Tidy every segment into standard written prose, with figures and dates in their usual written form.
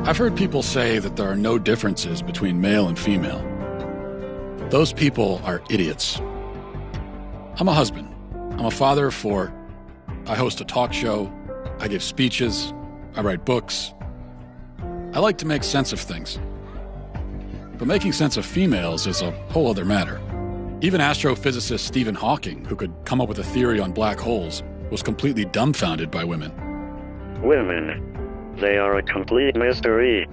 I've heard people say that there are no differences between male and female. Those people are idiots. I'm a husband. I'm a father of 4. I host a talk show. I give speeches. I write books. I like to make sense of things. But making sense of females is a whole other matter. Even astrophysicist Stephen Hawking, who could come up with a theory on black holes, was completely dumbfounded by women. Women. They are a complete mystery.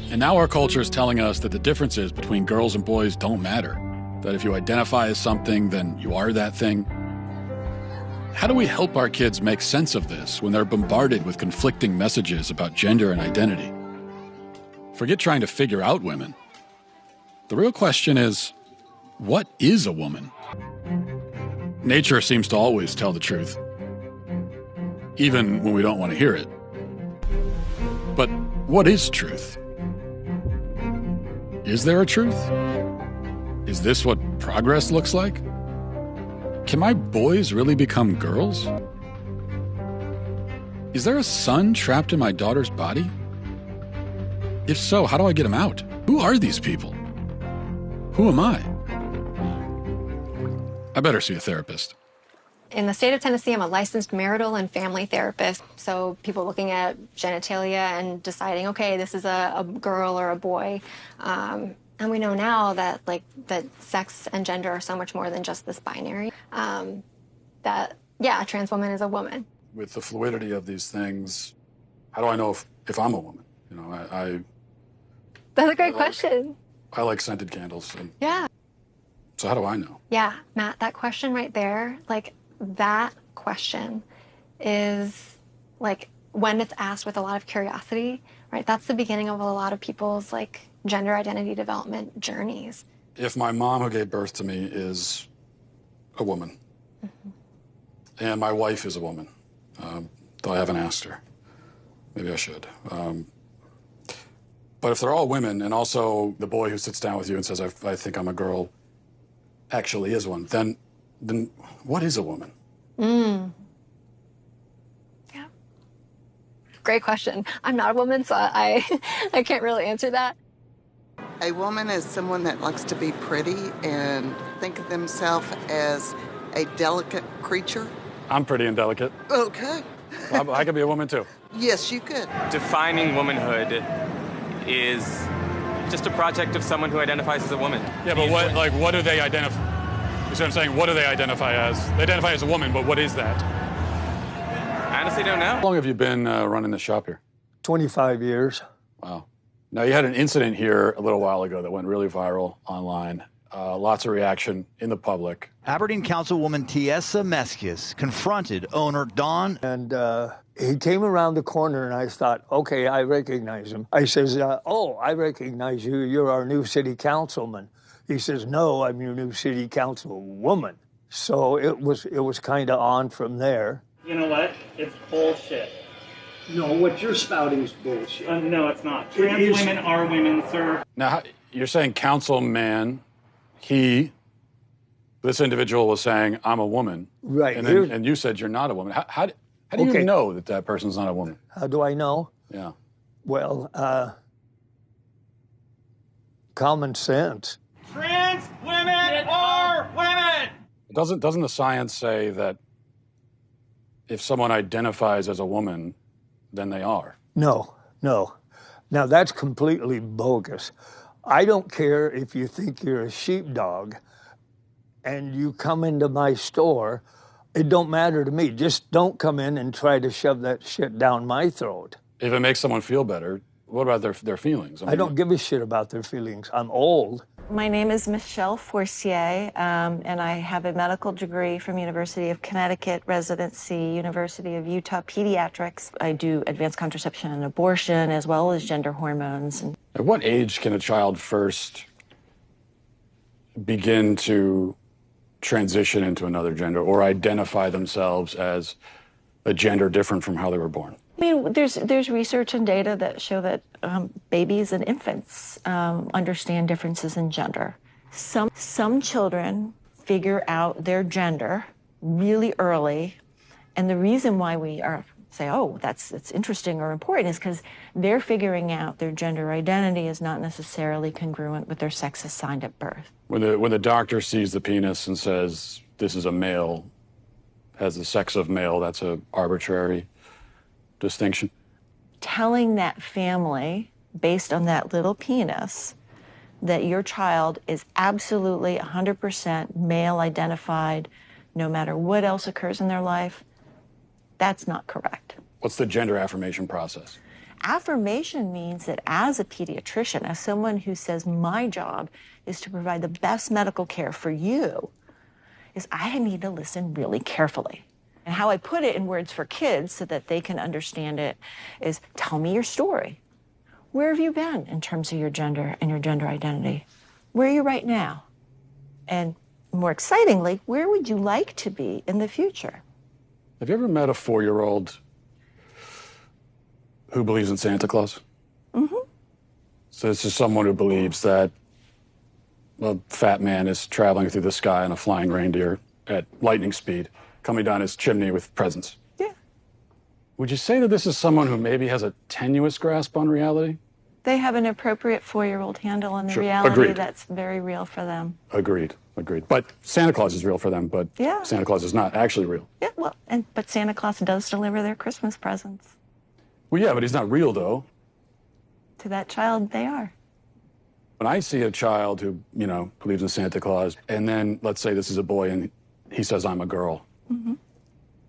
And now our culture is telling us that the differences between girls and boys don't matter. That if you identify as something, then you are that thing. How do we help our kids make sense of this when they're bombarded with conflicting messages about gender and identity? Forget trying to figure out women. The real question is, what is a woman? Nature seems to always tell the truth, even when we don't want to hear it. But what is truth? Is there a truth? Is this what progress looks like? Can my boys really become girls? Is there a son trapped in my daughter's body? If so, how do I get him out? Who are these people? Who am I? I better see a therapist. In the state of Tennessee, I'm a licensed marital and family therapist. So people looking at genitalia and deciding, okay, this is a girl or a boy. And we know now that that sex and gender are so much more than just this binary. That, yeah, a trans woman is a woman. With the fluidity of these things, how do I know if I'm a woman? You know, That's a great question. I like scented candles. Yeah. So how do I know? Yeah, Matt, that question right there, that question is when it's asked with a lot of curiosity, right? That's the beginning of a lot of people's gender identity development journeys. If my mom who gave birth to me is a woman, and my wife is a woman, though I haven't asked her, maybe I should. But if they're all women, and also the boy who sits down with you and says, I think I'm a girl, actually is one, then what is a woman? Yeah. Great question. I'm not a woman, so I can't really answer that. A woman is someone that likes to be pretty and think of themselves as a delicate creature. I'm pretty and delicate. Okay. I could be a woman too. Yes, you could. Defining womanhood is just a project of someone who identifies as a woman. Yeah, but what do they identify? You see what I'm saying? What do they identify as? They identify as a woman, but what is that? I honestly don't know. How long have you been running the shop here? 25 years. Wow. Now, you had an incident here a little while ago that went really viral online. Lots of reaction in the public. Aberdeen Councilwoman Tiesa Meskis confronted owner Don. And he came around the corner, and I thought, okay, I recognize him. I says, oh, I recognize you. You're our new city councilman. He says, no, I'm your new city councilwoman. So it was kind of on from there. You know what? It's bullshit. No, what you're spouting is bullshit. No, it's not. Trans women are women, sir. Now, you're saying councilman, this individual was saying, I'm a woman. Right. And you said you're not a woman. How do you know that person's not a woman? How do I know? Yeah. Well, common sense. Trans women are women! Doesn't the science say that if someone identifies as a woman, then they are? No. Now, that's completely bogus. I don't care if you think you're a sheepdog and you come into my store. It don't matter to me. Just don't come in and try to shove that shit down my throat. If it makes someone feel better, what about their feelings? I don't give a shit about their feelings. I'm old. My name is Michelle Forcier, and I have a medical degree from University of Connecticut, residency, University of Utah Pediatrics. I do advanced contraception and abortion, as well as gender hormones. At what age can a child first begin to transition into another gender or identify themselves as a gender different from how they were born? I mean, there's research and data that show that babies and infants understand differences in gender. Some children figure out their gender really early, and the reason why we are say, oh, that's interesting or important, is because they're figuring out their gender identity is not necessarily congruent with their sex assigned at birth. When the doctor sees the penis and says, this is a male, has the sex of male, that's an arbitrary distinction? Telling that family, based on that little penis, that your child is absolutely 100% male identified, no matter what else occurs in their life, that's not correct. What's the gender affirmation process? Affirmation means that as a pediatrician, as someone who says my job is to provide the best medical care for you, is I need to listen really carefully. And how I put it in words for kids so that they can understand it is, tell me your story. Where have you been in terms of your gender and your gender identity? Where are you right now? And more excitingly, where would you like to be in the future? Have you ever met a 4-year-old who believes in Santa Claus? Mm-hmm. So this is someone who believes that a fat man is traveling through the sky on a flying reindeer at lightning speed, coming down his chimney with presents. Yeah. Would you say that this is someone who maybe has a tenuous grasp on reality? They have an appropriate 4-year-old handle on the Sure. reality Agreed. that's very real for them. Agreed. But Santa Claus is real for them, but Yeah. Santa Claus is not actually real. Yeah, well, but Santa Claus does deliver their Christmas presents. Well, yeah, but he's not real, though. To that child, they are. When I see a child who, believes in Santa Claus, and then let's say this is a boy and he says, I'm a girl. Mm-hmm.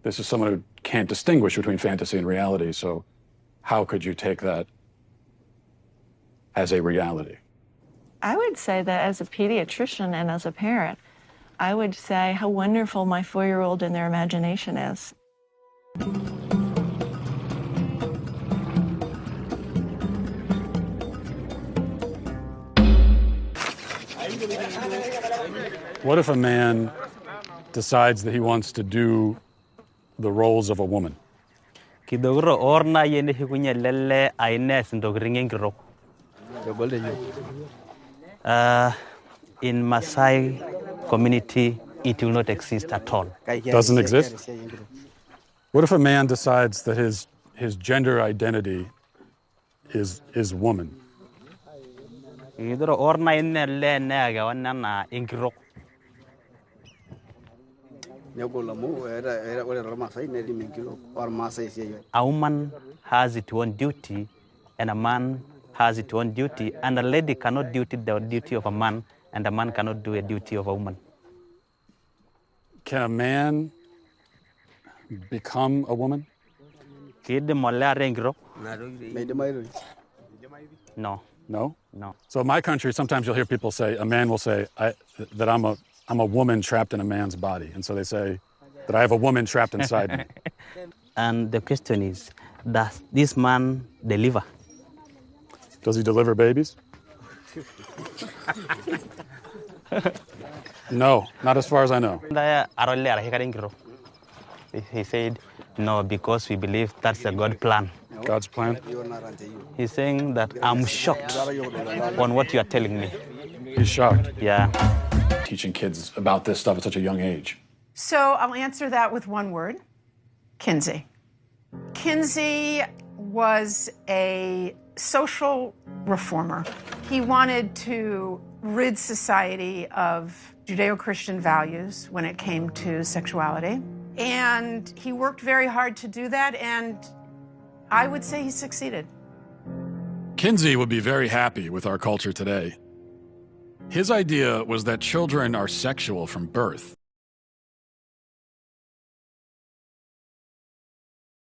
This is someone who can't distinguish between fantasy and reality, so how could you take that as a reality? I would say that as a pediatrician and as a parent, I would say how wonderful my 4-year-old and their imagination is. What if a man decides that he wants to do the roles of a woman? Kidogro orna yene hikunya lele aines ndogringen gro. In Maasai community, it will not exist at all. Doesn't exist? What if a man decides that his gender identity is woman? Kidogro orna yene le naga wanana ingro. A woman has its own duty, and a man has its own duty, and a lady cannot do the duty of a man, and a man cannot do a duty of a woman. Can a man become a woman? No. No? No. So in my country, sometimes you'll hear people say, a man will say that I'm a woman trapped in a man's body. And so they say that I have a woman trapped inside me. And the question is, does this man deliver? Does he deliver babies? No, not as far as I know. He said, no, because we believe that's a God plan. God's plan? He's saying that I'm shocked on what you are telling me. He's shocked? Yeah. Teaching kids about this stuff at such a young age. So I'll answer that with one word: Kinsey. Kinsey was a social reformer. He wanted to rid society of Judeo-Christian values when it came to sexuality. And he worked very hard to do that, and I would say he succeeded. Kinsey would be very happy with our culture today. His idea was that children are sexual from birth.